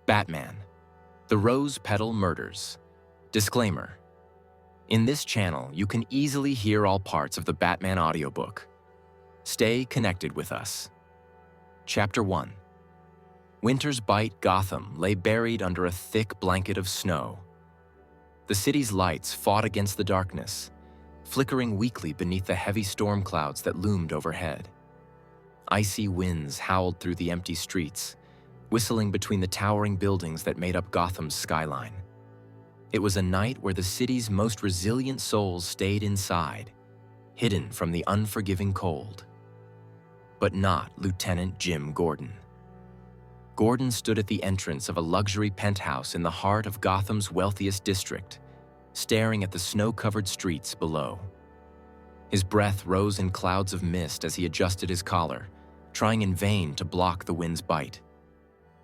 Batman, The Rose Petal Murders. Disclaimer: in this channel, you can easily hear all parts of the Batman audiobook. Stay connected with us. Chapter 1. Winter's Bite Gotham lay buried under a thick blanket of snow. The city's lights fought against the darkness, flickering weakly beneath the heavy storm clouds that loomed overhead. Icy winds howled through the empty streets, whistling between the towering buildings that made up Gotham's skyline. It was a night where the city's most resilient souls stayed inside, hidden from the unforgiving cold. But not Lieutenant Jim Gordon. Gordon stood at the entrance of a luxury penthouse in the heart of Gotham's wealthiest district, staring at the snow-covered streets below. His breath rose in clouds of mist as he adjusted his collar, trying in vain to block the wind's bite.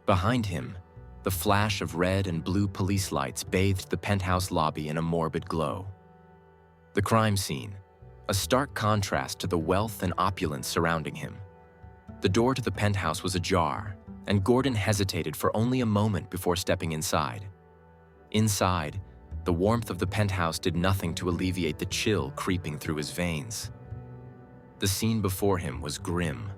Behind him, the flash of red and blue police lights bathed the penthouse lobby in a morbid glow. The crime scene, a stark contrast to the wealth and opulence surrounding him. The door to the penthouse was ajar, and Gordon hesitated for only a moment before stepping inside. Inside, the warmth of the penthouse did nothing to alleviate the chill creeping through his veins. The scene before him was grim.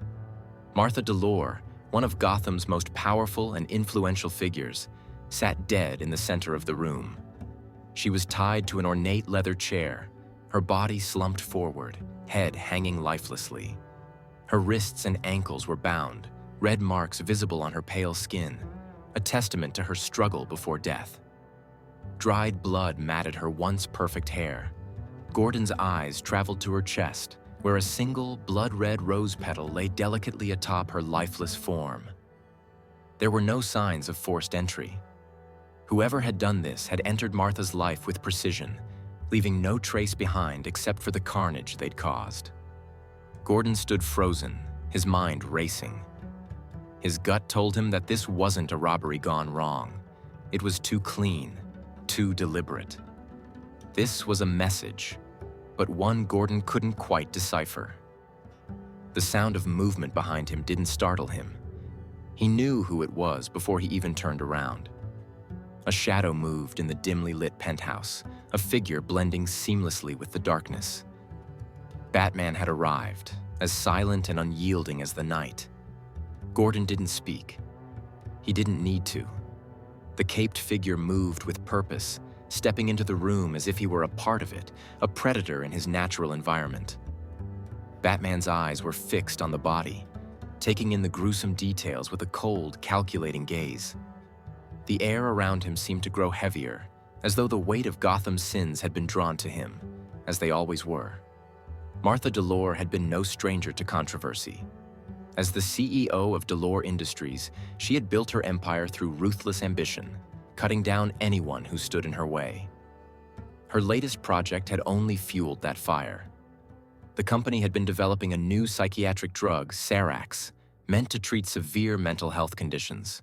Martha Delor, one of Gotham's most powerful and influential figures, sat dead in the center of the room. She was tied to an ornate leather chair, her body slumped forward, head hanging lifelessly. Her wrists and ankles were bound, red marks visible on her pale skin, a testament to her struggle before death. Dried blood matted her once perfect hair. Gordon's eyes traveled to her chest, where a single blood-red rose petal lay delicately atop her lifeless form. There were no signs of forced entry. Whoever had done this had entered Martha's life with precision, leaving no trace behind except for the carnage they'd caused. Gordon stood frozen, his mind racing. His gut told him that this wasn't a robbery gone wrong. It was too clean, too deliberate. This was a message, but one Gordon couldn't quite decipher. The sound of movement behind him didn't startle him. He knew who it was before he even turned around. A shadow moved in the dimly lit penthouse, a figure blending seamlessly with the darkness. Batman had arrived, as silent and unyielding as the night. Gordon didn't speak. He didn't need to. The caped figure moved with purpose, stepping into the room as if he were a part of it, a predator in his natural environment. Batman's eyes were fixed on the body, taking in the gruesome details with a cold, calculating gaze. The air around him seemed to grow heavier, as though the weight of Gotham's sins had been drawn to him, as they always were. Martha Delor had been no stranger to controversy. As the CEO of Delor Industries, she had built her empire through ruthless ambition, cutting down anyone who stood in her way. Her latest project had only fueled that fire. The company had been developing a new psychiatric drug, Sarax, meant to treat severe mental health conditions.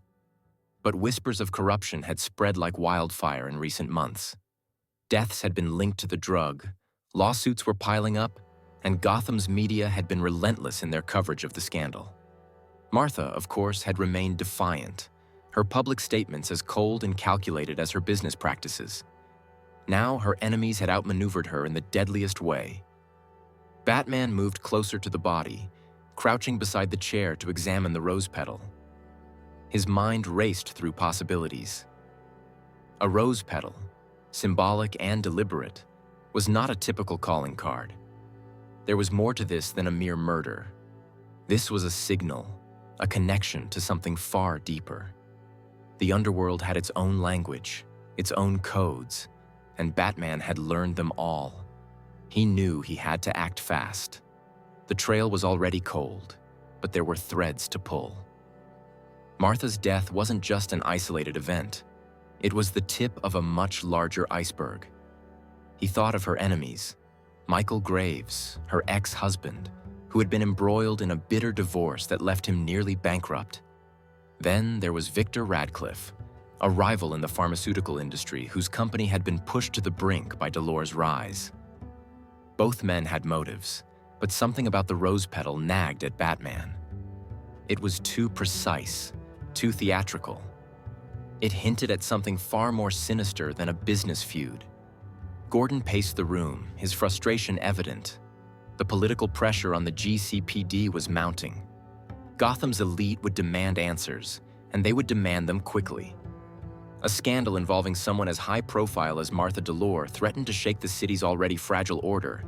But whispers of corruption had spread like wildfire in recent months. Deaths had been linked to the drug, lawsuits were piling up, and Gotham's media had been relentless in their coverage of the scandal. Martha, of course, had remained defiant, her public statements as cold and calculated as her business practices. Now her enemies had outmaneuvered her in the deadliest way. Batman moved closer to the body, crouching beside the chair to examine the rose petal. His mind raced through possibilities. A rose petal, symbolic and deliberate, was not a typical calling card. There was more to this than a mere murder. This was a signal, a connection to something far deeper. The underworld had its own language, its own codes, and Batman had learned them all. He knew he had to act fast. The trail was already cold, but there were threads to pull. Martha's death wasn't just an isolated event. It was the tip of a much larger iceberg. He thought of her enemies, Michael Graves, her ex-husband, who had been embroiled in a bitter divorce that left him nearly bankrupt. Then there was Victor Radcliffe, a rival in the pharmaceutical industry whose company had been pushed to the brink by Delor's rise. Both men had motives, but something about the rose petal nagged at Batman. It was too precise, too theatrical. It hinted at something far more sinister than a business feud. Gordon paced the room, his frustration evident. The political pressure on the GCPD was mounting. Gotham's elite would demand answers, and they would demand them quickly. A scandal involving someone as high profile as Martha Delor threatened to shake the city's already fragile order,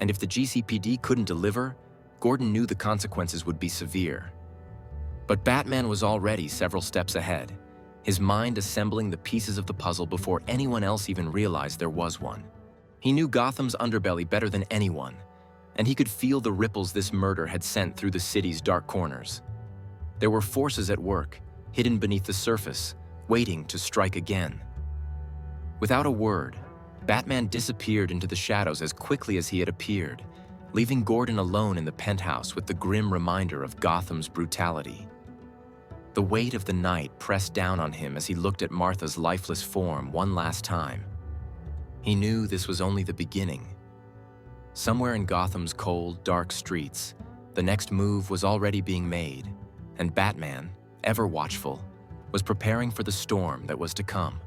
and if the GCPD couldn't deliver, Gordon knew the consequences would be severe. But Batman was already several steps ahead, his mind assembling the pieces of the puzzle before anyone else even realized there was one. He knew Gotham's underbelly better than anyone, and he could feel the ripples this murder had sent through the city's dark corners. There were forces at work, hidden beneath the surface, waiting to strike again. Without a word, Batman disappeared into the shadows as quickly as he had appeared, leaving Gordon alone in the penthouse with the grim reminder of Gotham's brutality. The weight of the night pressed down on him as he looked at Martha's lifeless form one last time. He knew this was only the beginning. Somewhere in Gotham's cold, dark streets, the next move was already being made, and Batman, ever watchful, was preparing for the storm that was to come.